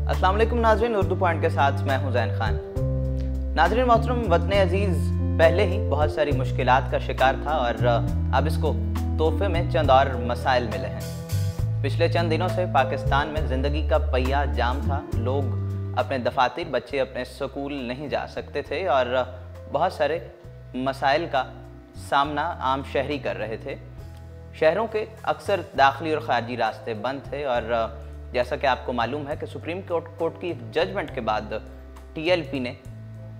अस्सलाम वालेकुम नाज़रीन, उर्दू पॉइंट के साथ मैं हूं ज़ैन खान। नाज़रीन मोहतरम, वतन अजीज़ पहले ही बहुत सारी मुश्किलात का शिकार था और अब इसको तोहफे में चंद और मसाइल मिले हैं। पिछले चंद दिनों से पाकिस्तान में ज़िंदगी का पहिया जाम था। लोग अपने दफातर, बच्चे अपने स्कूल नहीं जा सकते थे और बहुत सारे मसाइल का सामना आम शहरी कर रहे थे। शहरों के अक्सर दाखिली और ख़ारजी रास्ते बंद थे और जैसा कि आपको मालूम है कि सुप्रीम कोर्ट की एक जजमेंट के बाद TLP ने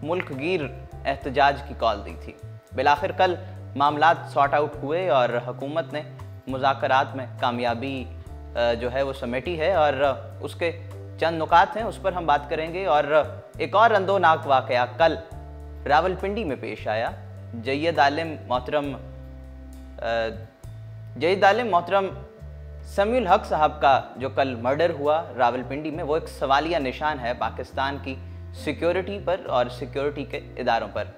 मुल्क गिर एहतजाज की कॉल दी थी। बिलाखिर कल मामलात सॉर्ट आउट हुए और हुकूमत ने मुज़ाकरात में कामयाबी जो है वो समेटी है और उसके चंद नुकात हैं, उस पर हम बात करेंगे। और एक और रंदोनाक वाक़या कल रावलपिंडी में पेश आया। जय्यद आलिम मोहतरम समीउल हक साहब का जो कल मर्डर हुआ रावलपिंडी में, वो एक सवालिया निशान है पाकिस्तान की सिक्योरिटी पर और सिक्योरिटी के इदारों पर।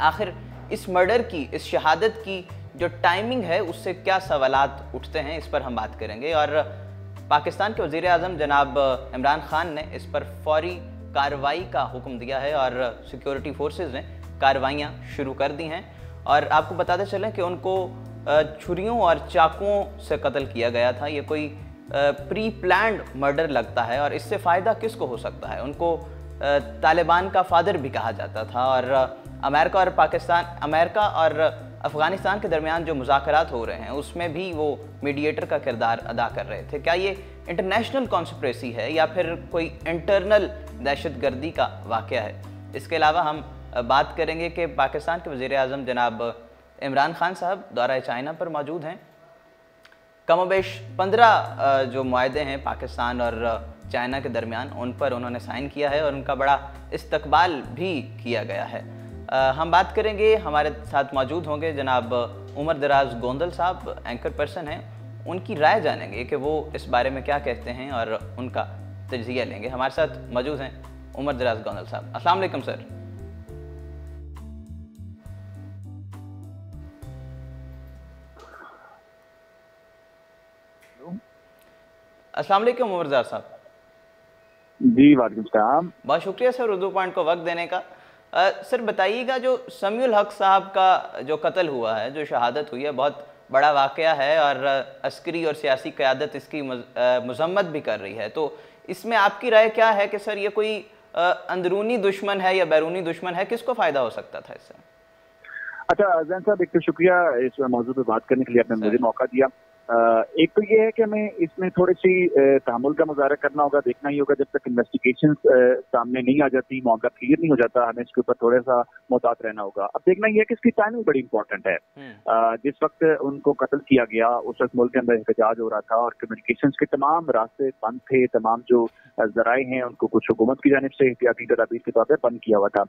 आखिर इस मर्डर की, इस शहादत की जो टाइमिंग है, उससे क्या सवालात उठते हैं, इस पर हम बात करेंगे। और पाकिस्तान के वज़ीर आज़म जनाब इमरान खान ने इस पर फौरी कार्रवाई का हुक्म दिया है और सिक्योरिटी फोर्सेस ने कार्रवाइयाँ शुरू कर दी हैं। और आपको बताते चलें कि उनको छुरियों और चाकुओं से कत्ल किया गया था। ये कोई प्री प्लान्ड मर्डर लगता है और इससे फ़ायदा किसको हो सकता है? उनको तालिबान का फादर भी कहा जाता था और अमेरिका और अफ़गानिस्तान के दरमियान जो मुज़ाकरात हो रहे हैं उसमें भी वो मीडिएटर का किरदार अदा कर रहे थे। क्या ये इंटरनेशनल कॉन्स्पिरेसी है या फिर कोई इंटरनल दहशतगर्दी का वाक़या है? इसके अलावा हम बात करेंगे कि पाकिस्तान के वज़ीर आज़म जनाब इमरान खान साहब दौरा चाइना पर मौजूद हैं। कमोबेश 15 जो मुआहदे हैं पाकिस्तान और चाइना के दरमियान, उन पर उन्होंने साइन किया है और उनका बड़ा इस्तकबाल भी किया गया है। हम बात करेंगे, हमारे साथ मौजूद होंगे जनाब उमर दराज गोंदल साहब, एंकर पर्सन हैं। उनकी राय जानेंगे कि वो इस बारे में क्या कहते हैं और उनका तजिया लेंगे। हमारे साथ मौजूद हैं उमर दराज गोंदल साहब। अस्सलाम वालेकुम सर। अस्सलाम वालेकुम उमर दराज साहब। जी वालेकुम सलाम। बहुत शुक्रिया सर उर्दू पॉइंट को वक्त देने का। सर बताइएगा, जो समीउल हक साहब का जो कत्ल हुआ है, जो शहादत हुई है, बहुत बड़ा वाक़या है और अस्करी और सियासी क़यादत इसकी मज़म्मत भी कर रही है। तो इसमें आपकी राय क्या है कि सर ये कोई अंदरूनी दुश्मन है या बैरूनी दुश्मन है? किसको फ़ायदा हो सकता था इससे? अच्छा जैन साहब, एक तो शुक्रिया इस मौजूद पे बात करने के लिए, आपने मुझे मौका दिया। एक तो ये है कि हमें इसमें थोड़ी सी तहम्मुल का मुजाहरा करना होगा, देखना ही होगा जब तक इन्वेस्टिगेशन सामने नहीं आ जाती, मामला क्लियर नहीं हो जाता, हमें इसके ऊपर थोड़ा सा मोहतात रहना होगा। अब देखना ये है कि इसकी टाइमिंग बड़ी इंपॉर्टेंट है। जिस वक्त उनको कत्ल किया गया उस वक्त मुल्क के अंदर एहतजाज हो रहा था और कम्युनिकेशन के तमाम रास्ते बंद थे, तमाम जो जराए हैं उनको कुछ हुकूमत की जानिब से एहतियाती तदाबीर के तौर पर बंद किया हुआ था।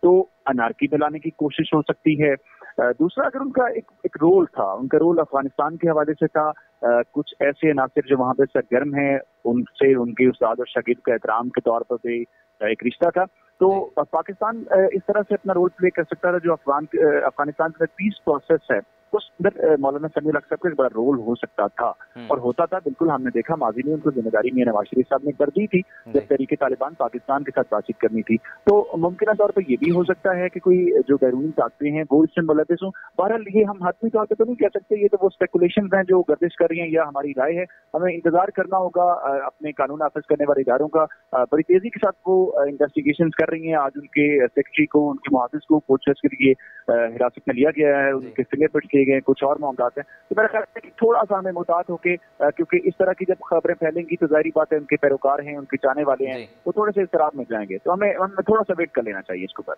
तो अनारकी फैलाने की कोशिश हो सकती है। दूसरा, अगर उनका एक रोल था, उनका रोल अफगानिस्तान के हवाले से था, कुछ ऐसे अनासिर जो वहां पे सरगर्म है, उनसे उनके उस्ताद और शागिर्द का एहतराम के तौर पर भी एक रिश्ता था। तो पाकिस्तान इस तरह से अपना रोल प्ले कर सकता था। जो अफगानिस्तान का पीस प्रोसेस है उस अंदर मौलाना समीउल हक साहब का एक बड़ा रोल हो सकता था और होता था। बिल्कुल हमने देखा माजी में उनको जिम्मेदारी मियां नवाज शरीफ साहब ने कर दी थी जब तहरीके तालिबान पाकिस्तान के साथ बातचीत करनी थी। तो मुमकिन तौर पर यह भी हो सकता है कि कोई जो बैरूनी ताकतें हैं वो इससे मुलविस हों। बहरहाल ये हम हतमी तौर पर तो नहीं कह सकते, ये तो वो स्पेकुलेशन हैं जो गर्दिश कर रही हैं या हमारी राय है। हमें इंतजार करना होगा। अपने कानून नाफिज करने वाले इदारों का बड़ी तेजी के साथ वो इन्वेस्टिगेशन कर रही हैं। आज उनके सेक्रेटरी को, उनके मुहाफिज को पूछताछ के लिए हिरासत में लिया गया है, उनके फिंगरप्रिंट किए गए, कुछ और मामला है। तो मेरा ख्याल है कि थोड़ा सा हमें मुहतात होके, क्योंकि इस तरह की जब खबरें फैलेंगी तो जाहिर बात है उनके पैरोकार हैं, उनके चाहने वाले हैं, वो थोड़े से इस्तराब में जाएंगे। तो हमें थोड़ा सा वेट कर लेना चाहिए इसके ऊपर।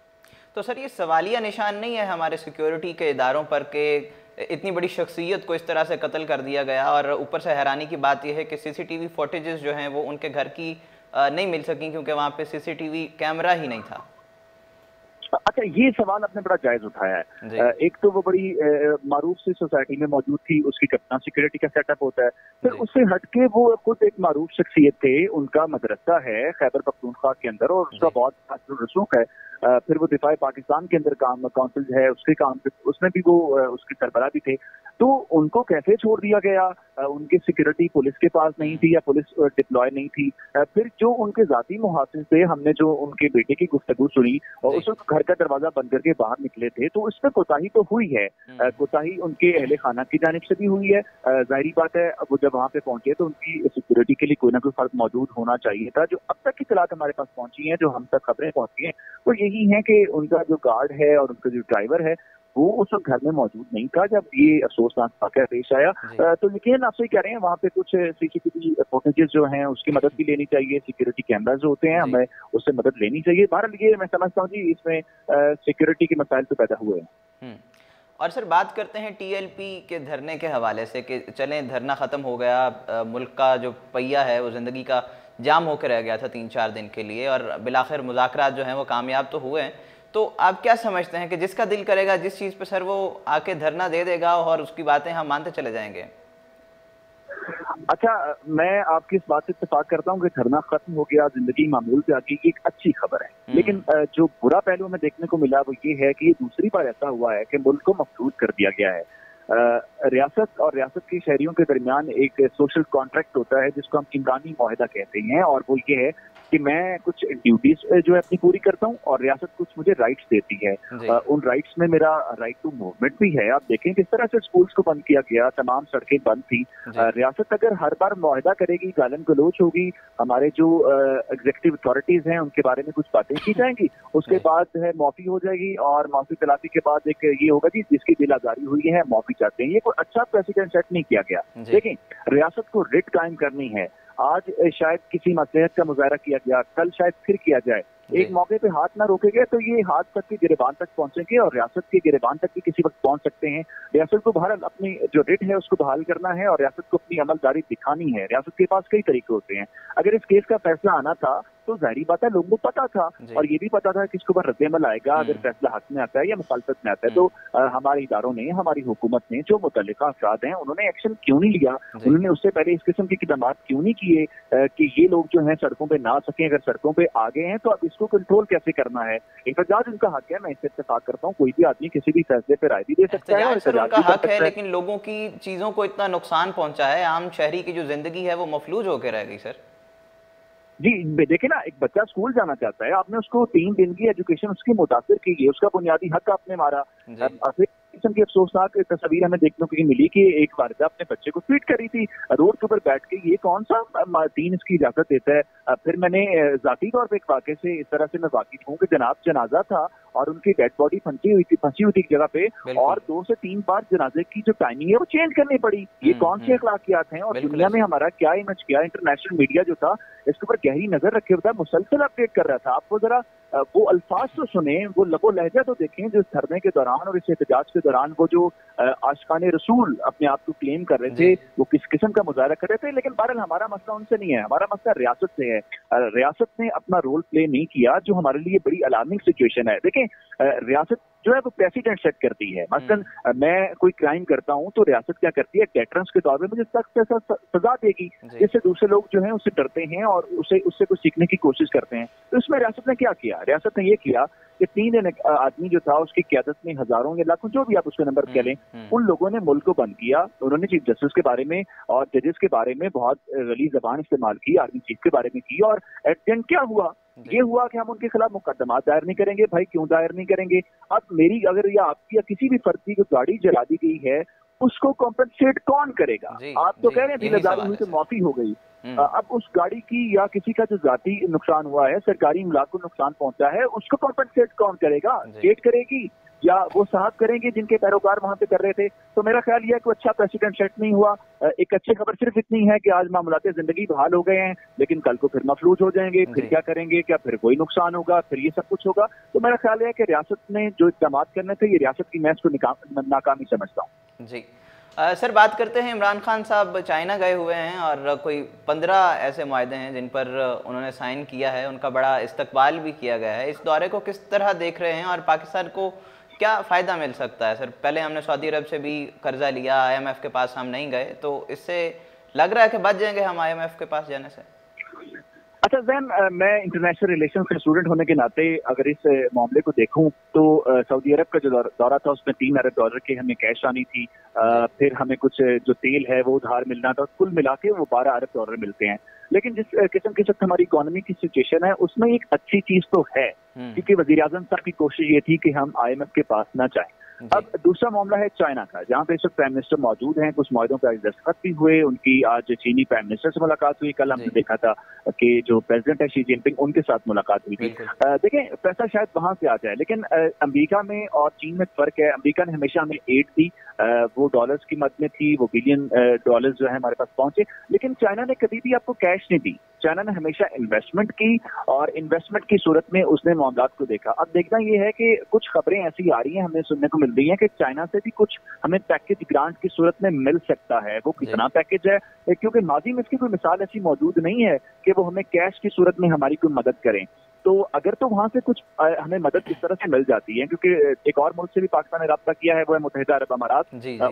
तो सर ये सवालिया निशान नहीं है हमारे सिक्योरिटी के इदारों पर कि इतनी बड़ी शख्सियत को इस तरह से कत्ल कर दिया गया? और ऊपर से हैरानी की बात यह है कि CCTV फुटेजेस जो हैं वो उनके घर की नहीं मिल सकी क्योंकि वहाँ पे CCTV कैमरा ही नहीं था। अच्छा, ये सवाल आपने बड़ा जायज उठाया है। एक तो वो बड़ी मारूफ सी सोसाइटी में मौजूद थी, उसकी अपना सिक्योरिटी का सेटअप होता है। फिर उससे हटके वो खुद एक मारूफ शख्सियत थे, उनका मदरसा है खैबर पख्तूनख्वा के अंदर और उसका बहुत रसूख है। फिर वो दिफा पाकिस्तान के अंदर काम काउंसिल है उसके काम उसमें भी वो उसके सरबराह भी थे। तो उनको कैसे छोड़ दिया गया? उनकी सिक्योरिटी पुलिस के पास नहीं थी या पुलिस डिप्लॉय नहीं थी। फिर जो उनके जाती मुहासिन से हमने जो उनके बेटे की गुफ्तगू सुनी और उस वक्त घर का दरवाजा बंद करके बाहर निकले थे, तो इसमें कोताही तो हुई है। कोताही उनके अहले खाना की जानिब से भी हुई है। जाहिर बात है वो जब वहां पे पहुंचे तो उनकी सिक्योरिटी के लिए कोई ना कोई फर्क मौजूद होना चाहिए था। जो अब तक की इत्तलात हमारे पास पहुंची है, जो हम तक खबरें पहुंची हैं, वो यही है कि उनका जो गार्ड है और उनका जो ड्राइवर है वो उस वक्त घर में मौजूद नहीं था जब ये अफसोसनाक वाकया पेश आया। तो यकीन आपसे कह रहे हैं वहाँ पे कुछ सीसीटीवी फुटेजेस जो हैं उसकी मदद भी लेनी चाहिए, सिक्योरिटी कैमराज जो होते हैं हमें उससे मदद लेनी चाहिए। बहरहाल ये मैं समझता हूँ जी इसमें सिक्योरिटी के मसाइल तो पैदा हुए हैं। और सर बात करते हैं टीएलपी के धरने के हवाले से कि चलें धरना ख़त्म हो गया, मुल्क का जो पहिया है वो ज़िंदगी का जाम होकर रह गया था 3-4 दिन के लिए और बिलाखिर मुज़ाकरात जो हैं वो कामयाब तो हुए हैं। तो आप क्या समझते हैं कि जिसका दिल करेगा जिस चीज़ पे सर वो आके धरना दे देगा और उसकी बातें हम मानते चले जाएंगे? अच्छा, मैं आपकी इस बात से इत्तेफाक करता हूँ कि धरना खत्म हो गया, जिंदगी मामूल पे आ गई, एक अच्छी खबर है। लेकिन जो बुरा पहलू हमें देखने को मिला वो ये है कि दूसरी बार ऐसा हुआ है कि मुल्क को मफलूज कर दिया गया है। रियासत और रियासत के शहरियों के दरमियान एक सोशल कॉन्ट्रैक्ट होता है जिसको हम इमरानी मुआहिदा कहते हैं, और वो ये है कि मैं कुछ ड्यूटीज जो है अपनी पूरी करता हूँ और रियासत कुछ मुझे राइट्स देती है। उन राइट्स में मेरा राइट टू मूवमेंट भी है। आप देखें किस तरह से स्कूल्स को बंद किया गया, तमाम सड़कें बंद थी। रियासत अगर हर बार मुआहिदा करेगी, गालन गलोच होगी, हमारे जो एग्जीक्यूटिव अथॉरिटीज हैं उनके बारे में कुछ बातें की जाएंगी, उसके बाद जो है माफी हो जाएगी और माफी तलाफी के बाद एक ये होगा जी जिसकी दिल आजारी हुई है माफी चाहते हैं। ये कोई अच्छा प्रेसिडेंट सेट नहीं किया गया। देखें, रियासत को रिट कायम करनी है। आज शायद किसी मसलहत का मुजाहरा किया गया, कल शायद फिर किया जाए। एक मौके पे हाथ ना रोके गए तो ये हाथ तक के गिरेबान तक पहुंचेंगे और रियासत के गिरेबान तक भी किसी वक्त पहुंच सकते हैं। रियासत को बहरहाल अपनी जो रिट है उसको बहाल करना है और रियासत को अपनी अमलदारी दिखानी है। रियासत के पास कई तरीके होते हैं। अगर इस केस का फैसला आना था तो जाहिर बात है लोगों को पता था और ये भी पता था कि इसके ऊपर रद्द-ए-अमल आएगा अगर फैसला हक में आता है या मुखालफत में आता है। तो हमारे इदारों ने, हमारी हुकूमत ने, जो मुतल्लिका अफराद हैं उन्होंने एक्शन क्यों नहीं लिया? उन्होंने उससे पहले इस किस्म के इक़दामात क्यों नहीं किए कि ये लोग जो हैं सड़कों पे ना सकें? अगर सड़कों पे आ गए हैं तो अब इसको कंट्रोल कैसे करना है? एहतजाज उनका हक है, मैं इससे इत्तेफाक करता हूँ। कोई भी आदमी किसी भी फैसले पे राय भी दे सकता है और उनका हक है, लेकिन लोगों की चीजों को इतना नुकसान पहुंचा है, आम शहरी की जो जिंदगी है वो मफलूज होकर रह गई सर। जी देखिए ना, एक बच्चा स्कूल जाना चाहता है, आपने उसको 3 दिन की एजुकेशन उसकी मुतासिर की है, उसका बुनियादी हक आपने मारा। किस्म की अफसोसनाक तस्वीर हमें देखने को मिली कि एक वालिदा अपने बच्चे को ट्वीट करी थी रोड के ऊपर बैठ के, ये कौन सा दीन इसकी इजाजत देता है? फिर मैंने जाती तौर पर एक वाक़े से इस तरह से मैं वाकिफ हूँ कि जनाब जनाजा था और उनकी डेड बॉडी फंसी हुई थी एक जगह पे और 2 से 3 बार जनाजे की जो टाइमिंग है वो चेंज करनी पड़ी। ये कौन सी अखलाकियात हैं? और दुनिया में हमारा क्या इमेज, क्या इंटरनेशनल मीडिया जो था इसके ऊपर गहरी नजर रखे हुआ था, मुसलसल अपडेट कर रहा था। आपको जरा वो अल्फाज तो सुने, वो लबो लहजा तो देखें जो इस धरने के दौरान और इस एहतजाज के दौरान वो जो आशिकाने रसूल अपने आप को क्लेम कर रहे थे वो किस किस्म का मुजाहरा कर रहे थे। लेकिन बहरहाल हमारा मसला उनसे नहीं है, हमारा मसला रियासत से है। रियासत ने अपना रोल प्ले नहीं किया जो हमारे लिए बड़ी अलार्मिंग सिचुएशन है। देखें, रियासत जो है वो प्रेसिडेंट सेट करती है। मसलन मैं कोई क्राइम करता हूं तो रियासत क्या करती है, डेटरेंस के तौर पे मुझे सख्त से सजा देगी, जिससे दूसरे लोग जो हैं उससे डरते हैं और उससे कुछ सीखने की कोशिश करते हैं। तो इसमें रियासत ने क्या किया? रियासत ने ये किया कि 3 दिन आदमी जो था उसकी क़यादत में हजारों या लाखों जो भी आप उसके नंबर कह लें, उन लोगों ने मुल्क को बंद किया। उन्होंने चीफ जस्टिस के बारे में और जजेस के बारे में बहुत गली जबान इस्तेमाल की, आर्मी चीफ के बारे में की, और एट द एंड क्या हुआ? ये हुआ कि हम उनके खिलाफ मुकदमा दायर नहीं करेंगे। भाई क्यों दायर नहीं करेंगे? अब मेरी अगर या आपकी या किसी भी फर्द की जो गाड़ी जला दी गई है उसको कॉम्पेंसेट कौन करेगा? आप तो कह रहे हैं दिलदारी हुई तो माफी हो गई। अब उस गाड़ी की या किसी का जो जाती नुकसान हुआ है, सरकारी इमलाक को नुकसान पहुंचा है, उसको कॉम्पेंसेट कौन करेगा? स्टेट करेगी या वो साहब करेंगे जिनके पैरोकार वहां पे कर रहे थे? तो मेरा ख्याल यह है कि अच्छा प्रेसिडेंट सेट नहीं हुआ। एक अच्छी खबर सिर्फ इतनी है कि आज मामलाते जिंदगी बहाल हो गए हैं, लेकिन कल को फिर मफलूज हो जाएंगे, फिर क्या करेंगे? क्या फिर कोई नुकसान होगा? फिर ये सब कुछ होगा। तो मेरा ख्याल है कि रियासत ने जो इक़दाम करने थे, ये रियासत की मैं इसको नाकामी समझता हूँ। जी सर, बात करते हैं, इमरान खान साहब चाइना गए हुए हैं और कोई 15 ऐसे मुआहदे हैं जिन पर उन्होंने साइन किया है, उनका बड़ा इस्तकबाल भी किया गया है। इस दौरे को किस तरह देख रहे हैं और पाकिस्तान को क्या फ़ायदा मिल सकता है? सर, पहले हमने सऊदी अरब से भी कर्जा लिया, IMF के पास हम नहीं गए, तो इससे लग रहा है कि बच जाएंगे हम IMF के पास जाने से? अच्छा जैन, मैं इंटरनेशनल रिलेशंस का स्टूडेंट होने के नाते अगर इस मामले को देखूं तो सऊदी अरब का जो दौरा था उसमें $3 अरब की हमें कैश आनी थी। फिर हमें कुछ जो तेल है वो उधार मिलना था, कुल मिला के वो $12 अरब मिलते हैं। लेकिन जिस किस्म के साथ हमारी इकोनॉमी की सिचुएशन है उसमें एक अच्छी चीज तो है, क्योंकि वजीर आजम साहब की कोशिश ये थी कि हम IMF के पास ना जाएं। अब दूसरा मामला है चाइना का, जहाँ पे इस वक्त प्राइम मिनिस्टर मौजूद हैं, कुछ माहिदों पर दस्तखत भी हुए, उनकी आज चीनी प्राइम मिनिस्टर से मुलाकात हुई। कल हमने देखा था कि जो प्रेसिडेंट है शी जिनपिंग, उनके साथ मुलाकात हुई थी। देखें, पैसा शायद वहां से आ जाए, लेकिन अमेरिका में और चीन में फर्क है। अमेरिका ने हमेशा हमें एड दी, वो डॉलर्स की मद में थी, वो बिलियन डॉलर्स जो है हमारे पास पहुंचे, लेकिन चाइना ने कभी भी आपको कैश नहीं दी। चाइना ने हमेशा इन्वेस्टमेंट की और इन्वेस्टमेंट की सूरत में उसने मामलात को देखा। अब देखना यह है कि कुछ खबरें ऐसी आ रही हैं, हमें सुनने को मिल रही है कि चाइना से भी कुछ हमें पैकेज ग्रांट की सूरत में मिल सकता है। वो कितना पैकेज है, क्योंकि माजी में इसकी कोई मिसाल ऐसी मौजूद नहीं है कि वो हमें कैश की सूरत में हमारी कोई मदद करें। तो अगर तो वहां से कुछ हमें मदद इस तरह से मिल जाती है, क्योंकि एक और मुल्क से भी पाकिस्तान ने रब्ता किया है, वो है मुत्तहिदा अरब अमारात,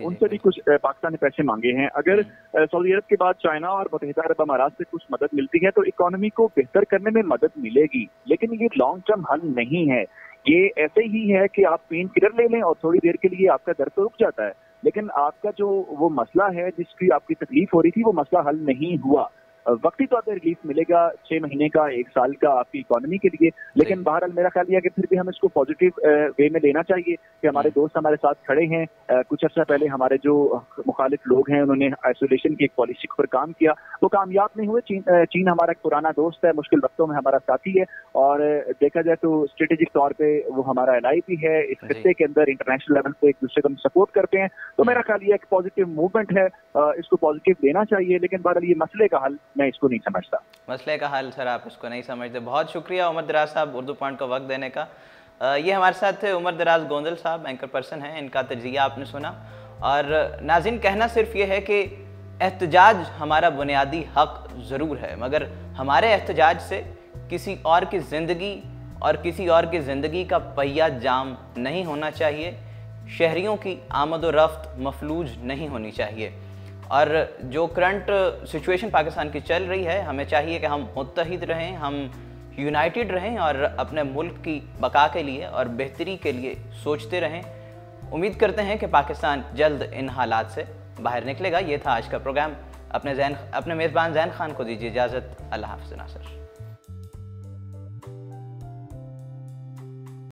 उनसे भी कुछ पाकिस्तान ने पैसे मांगे हैं। अगर सऊदी अरब के बाद चाइना और मुत्तहिदा अरब अमारात से कुछ मदद मिलती है तो इकोनॉमी को बेहतर करने में मदद मिलेगी, लेकिन ये लॉन्ग टर्म हल नहीं है। ये ऐसे ही है कि आप पेन किलर ले लें और थोड़ी देर के लिए आपका दर्द तो रुक जाता है, लेकिन आपका जो वो मसला है जिसकी आपकी तकलीफ हो रही थी वो मसला हल नहीं हुआ। वक्ती तौर पर रिलीफ मिलेगा 6 महीने का, 1 साल का आपकी इकोनॉमी के लिए, लेकिन बहरहाल मेरा ख्याल यह है कि फिर भी हम इसको पॉजिटिव वे में लेना चाहिए कि हमारे दोस्त हमारे साथ खड़े हैं। कुछ अर्सा पहले हमारे जो मुखालिफ लोग हैं उन्होंने आइसोलेशन की एक पॉलिसी पर काम किया, वो कामयाब नहीं हुए। चीन हमारा एक पुराना दोस्त है, मुश्किल वक्तों में हमारा साथी है, और देखा जाए तो स्ट्रेटेजिक तौर पर वो हमारा एलाई भी है। इस खत्ते के अंदर इंटरनेशनल लेवल पे एक दूसरे को हम सपोर्ट करते हैं, तो मेरा ख्याल यह एक पॉजिटिव मूवमेंट है, इसको पॉजिटिव लेना चाहिए। लेकिन बहरहाल ये मसले का हल मैं इसको नहीं समझता। मसले का हल सर आप इसको नहीं समझते। बहुत शुक्रिया उमर दराज साहब उर्दू पॉइंट को वक्त देने का। ये हमारे साथ थे उमर दराज गोंदल साहब, एंकर पर्सन हैं, इनका तजिया आपने सुना। और नाज़रीन, कहना सिर्फ ये है कि एहतजाज हमारा बुनियादी हक ज़रूर है, मगर हमारे एहतजाज से किसी और की ज़िंदगी और किसी और की ज़िंदगी का पहिया जाम नहीं होना चाहिए, शहरियों की आमद व रफ्त मफलूज नहीं होनी चाहिए। और जो करंट सिचुएशन पाकिस्तान की चल रही है, हमें चाहिए कि हम मुत्तहिद रहें, हम यूनाइटेड रहें और अपने मुल्क की बका के लिए और बेहतरी के लिए सोचते रहें। उम्मीद करते हैं कि पाकिस्तान जल्द इन हालात से बाहर निकलेगा। ये था आज का प्रोग्राम। अपने मेज़बान ज़ैन खान को दीजिए इजाज़त। अल्लाह हाफ़िज़ नासिर।